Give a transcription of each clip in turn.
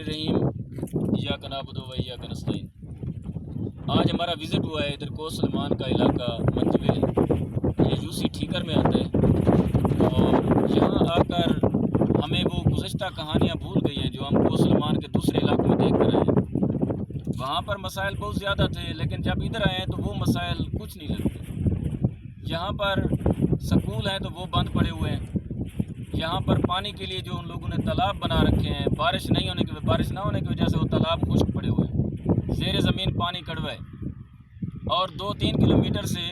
रहीम इय्याक नअबुदु व इय्याक नस्तईन। आज हमारा विज़िट हुआ है इधर कोसलमान का इलाका मंजविल, ये यूसी ठीकर में आता है। और यहाँ आकर हमें वो गुज़श्ता कहानियाँ भूल गई हैं जो हम कोसलमान के दूसरे इलाकों में देख कर आए हैं। वहाँ पर मसाइल बहुत ज़्यादा थे, लेकिन जब इधर आए तो वो मसाइल कुछ नहीं लगते। यहाँ पर स्कूल हैं तो वो बंद पड़े हुए हैं। यहाँ पर पानी के लिए जो उन लोगों ने तालाब बना रखे हैं, बारिश ना होने की वजह से वो तालाब खुश्क पड़े हुए हैं। ज़ेर ज़मीन पानी कड़वा है और 2-3 किलोमीटर से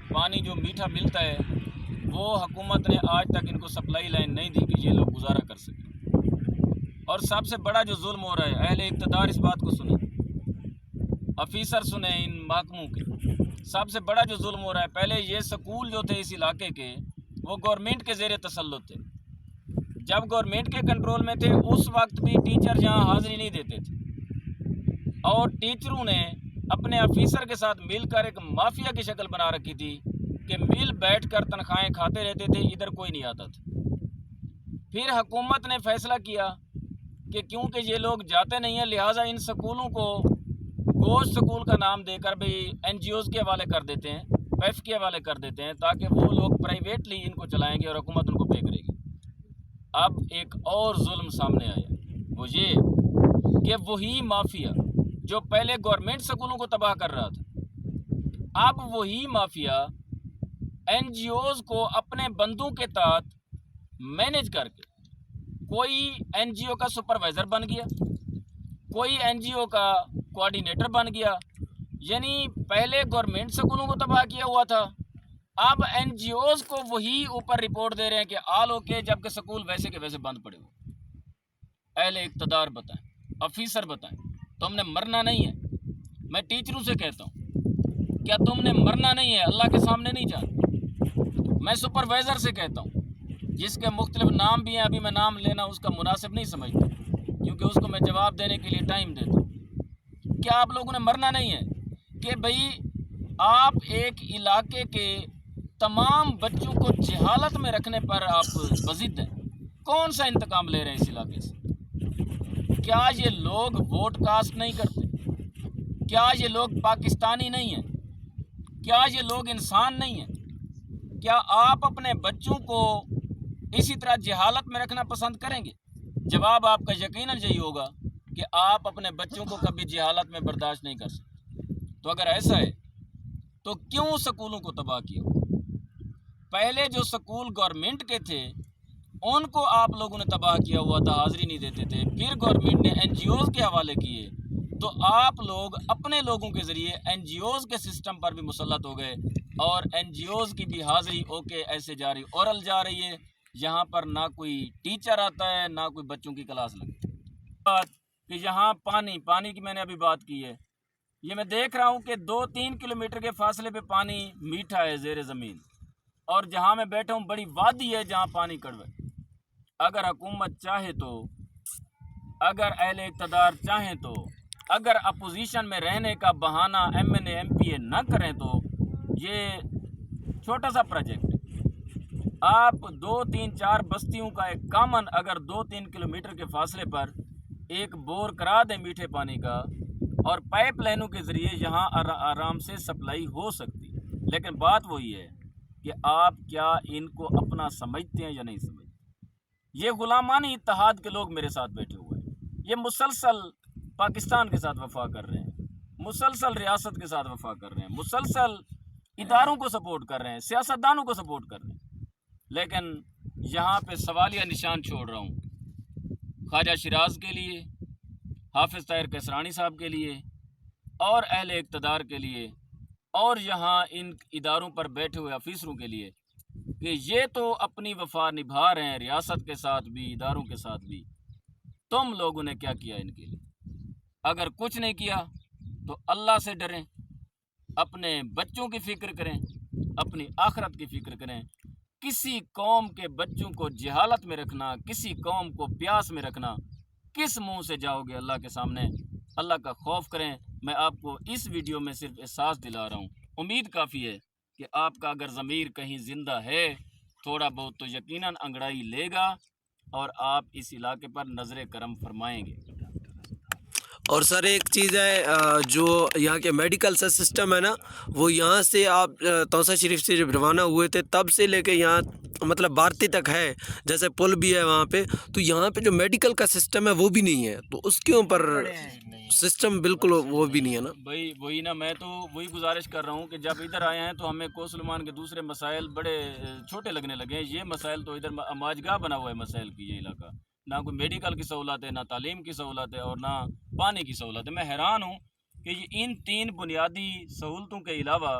पानी जो मीठा मिलता है वो हुकूमत ने आज तक इनको सप्लाई लाइन नहीं दी कि ये लोग गुजारा कर सकें। और सबसे बड़ा जो जुल्म हो रहा है, अहले इक़्तिदार इस बात को सुने, अफीसर सुने इन महकमों के। सबसे बड़ा जो जुल्म हो रहा है, पहले ये स्कूल जो थे इस इलाके के वो गवर्नमेंट के ज़ेर तसल्लुत थे। जब गवर्नमेंट के कंट्रोल में थे उस वक्त भी टीचर यहाँ हाज़िरी नहीं देते थे और टीचरों ने अपने अफीसर के साथ मिलकर एक माफिया की शक्ल बना रखी थी कि मिल बैठकर तनख्वाहें खाते रहते थे, इधर कोई नहीं आता था। फिर हुकूमत ने फैसला किया कि क्योंकि ये लोग जाते नहीं हैं, लिहाजा इन स्कूलों को गोश्त स्कूल का नाम देकर भी NGOs के हवाले कर देते हैं, पैफ के हवाले कर देते हैं, ताकि वो लोग प्राइवेटली इनको चलाएंगे और हुकूमत उनको पे करेगी। अब एक और जुल्म सामने आया, वो ये कि वही माफिया जो पहले गवर्नमेंट स्कूलों को तबाह कर रहा था, अब वही माफिया NGOs को अपने बंदों के तहत मैनेज करके कोई NGO का सुपरवाइज़र बन गया, कोई NGO का कोऑर्डिनेटर बन गया। यानी पहले गवर्नमेंट स्कूलों को तबाह किया हुआ था, अब NGOs को वही ऊपर रिपोर्ट दे रहे हैं कि आल ओके, जबकि स्कूल वैसे के वैसे बंद पड़े हुए। अहले इक़्तिदार बताएं, अफीसर बताएं, तुमने मरना नहीं है। मैं टीचरों से कहता हूँ, क्या तुमने मरना नहीं है? अल्लाह के सामने नहीं जाना। मैं सुपरवाइज़र से कहता हूँ, जिसके मुख्तलिफ नाम भी हैं, अभी मैं नाम लेना उसका मुनासिब नहीं समझता क्योंकि उसको मैं जवाब देने के लिए टाइम देता हूँ। क्या आप लोगों ने मरना नहीं है कि भाई आप एक इलाके के तमाम बच्चों को जहालत में रखने पर आप बज़िद हैं? कौन सा इंतकाम ले रहे हैं इस इलाके से? क्या ये लोग वोट कास्ट नहीं करते? क्या ये लोग पाकिस्तानी नहीं हैं? क्या ये लोग इंसान नहीं हैं? क्या आप अपने बच्चों को इसी तरह जहालत में रखना पसंद करेंगे? जवाब आपका यकीनन यही होगा कि आप अपने बच्चों को कभी जहालत में बर्दाश्त नहीं कर सकते। तो अगर ऐसा है तो क्यों स्कूलों को तबाह किया? पहले जो स्कूल गवर्नमेंट के थे उनको आप लोगों ने तबाह किया हुआ था, हाज़िरी नहीं देते थे। फिर गवर्नमेंट ने NGOs के हवाले किए तो आप लोग अपने लोगों के ज़रिए NGOs के सिस्टम पर भी मुसल्लत हो गए और NGOs की भी हाज़िरी ओके ऐसे जारी औरल जा रही है। यहाँ पर ना कोई टीचर आता है, ना कोई बच्चों की क्लास लगती है। बात कि यहाँ पानी की मैंने अभी बात की है, ये मैं देख रहा हूँ कि 2-3 किलोमीटर के फासले पे पानी मीठा है ज़ेर ज़मीन, और जहाँ मैं बैठा हूँ बड़ी वादी है जहाँ पानी कड़वा है। अगर हुकूमत चाहे तो, अगर अहले इक़्तिदार चाहें तो, अगर अपोजिशन में रहने का बहाना MNA MPA न करें तो ये छोटा सा प्रोजेक्ट है। आप 2-3-4 बस्तियों का एक कामन अगर 2-3 किलोमीटर के फासले पर एक बोर करा दें मीठे पानी का, और पाइप लाइनों के ज़रिए यहाँ आराम से सप्लाई हो सकती। लेकिन बात वही है कि आप क्या इनको अपना समझते हैं या नहीं समझते। ये गुलामानी इत्तेहाद के लोग मेरे साथ बैठे हुए हैं, ये मुसलसल पाकिस्तान के साथ वफा कर रहे हैं, मुसलसल रियासत के साथ वफा कर रहे हैं, मुसलसल इदारों को सपोर्ट कर रहे हैं, सियासतदानों को सपोर्ट कर रहे हैं। लेकिन यहाँ पे सवालिया निशान छोड़ रहा हूँ ख्वाजा शिराज के लिए, हाफिज़ ताहिर कैसरानी साहब के लिए और अहले इक़्तिदार के लिए, और यहाँ इन इदारों पर बैठे हुए अफीसरों के लिए कि ये तो अपनी वफा निभा रहे हैं रियासत के साथ भी, इदारों के साथ भी। तुम लोगों ने क्या किया इनके लिए? अगर कुछ नहीं किया तो अल्लाह से डरें, अपने बच्चों की फ़िक्र करें, अपनी आखरत की फ़िक्र करें। किसी कौम के बच्चों को जहालत में रखना, किसी कौम को प्यास में रखना, किस मुंह से जाओगे अल्लाह के सामने? अल्लाह का खौफ करें। मैं आपको इस वीडियो में सिर्फ एहसास दिला रहा हूँ। उम्मीद काफ़ी है कि आपका अगर ज़मीर कहीं ज़िंदा है, थोड़ा बहुत तो यकीनन अंगड़ाई लेगा और आप इस इलाके पर नज़र करम फरमाएंगे। اور سر ایک چیز ہے جو یہاں کے میڈیکل سسٹم ہے نا، وہ یہاں سے آپ توسہ شریف سے جب روانہ ہوئے تھے تب سے لے کے یہاں مطلب بھارتی تک ہے، جیسے پل بھی ہے وہاں پہ، تو یہاں پہ جو میڈیکل کا سسٹم ہے وہ بھی نہیں ہے، تو اس کے اوپر سسٹم بالکل وہ بھی نہیں ہے نا بھائی وہی نا، میں تو وہی گزارش کر رہا ہوں کہ جب ادھر آئے ہیں تو ہمیں کوسلمان کے دوسرے مسائل بڑے چھوٹے لگنے لگے ہیں. یہ مسائل تو ادھر ماجگاہ بنا ہوا ہے مسائل کی. یہ علاقہ نہ کوئی میڈیکل کی سہولت ہے، نہ تعلیم کی سہولت ہے، اور نہ پانی کی سہولت ہے. میں حیران ہوں کہ یہ ان تین بنیادی سہولتوں کے علاوہ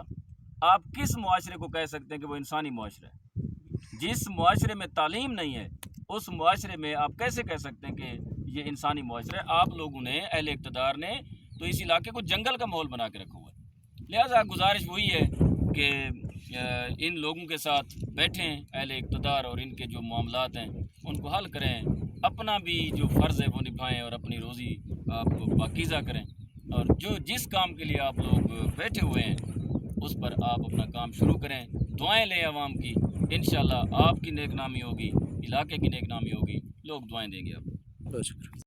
آپ کس معاشرے کو کہہ سکتے ہیں کہ وہ انسانی معاشرہ ہے؟ جس معاشرے میں تعلیم نہیں ہے اس معاشرے میں آپ کیسے کہہ سکتے ہیں کہ یہ انسانی معاشرہ ہے؟ آپ لوگوں نے، اہل اقتدار نے تو اس علاقے کو جنگل کا ماحول بنا کے رکھا ہوا ہے. لہٰذا گزارش وہی ہے کہ ان لوگوں کے ساتھ بیٹھیں اہل اقتدار، اور ان کے جو معاملات ہیں ان کو حل کریں، اپنا بھی جو فرض ہے وہ نبھائیں، اور اپنی روزی آپ کو پاکیزہ کریں، اور جس کام کے لیے آپ لوگ بیٹھے ہوئے ہیں اس پر آپ اپنا کام شروع کریں. دعائیں لیں عوام کی، انشاءاللہ آپ کی نیک نامی ہوگی، علاقے کی نیک نامی ہوگی، لوگ دعائیں دیں گے آپ کو. بہت شکریہ.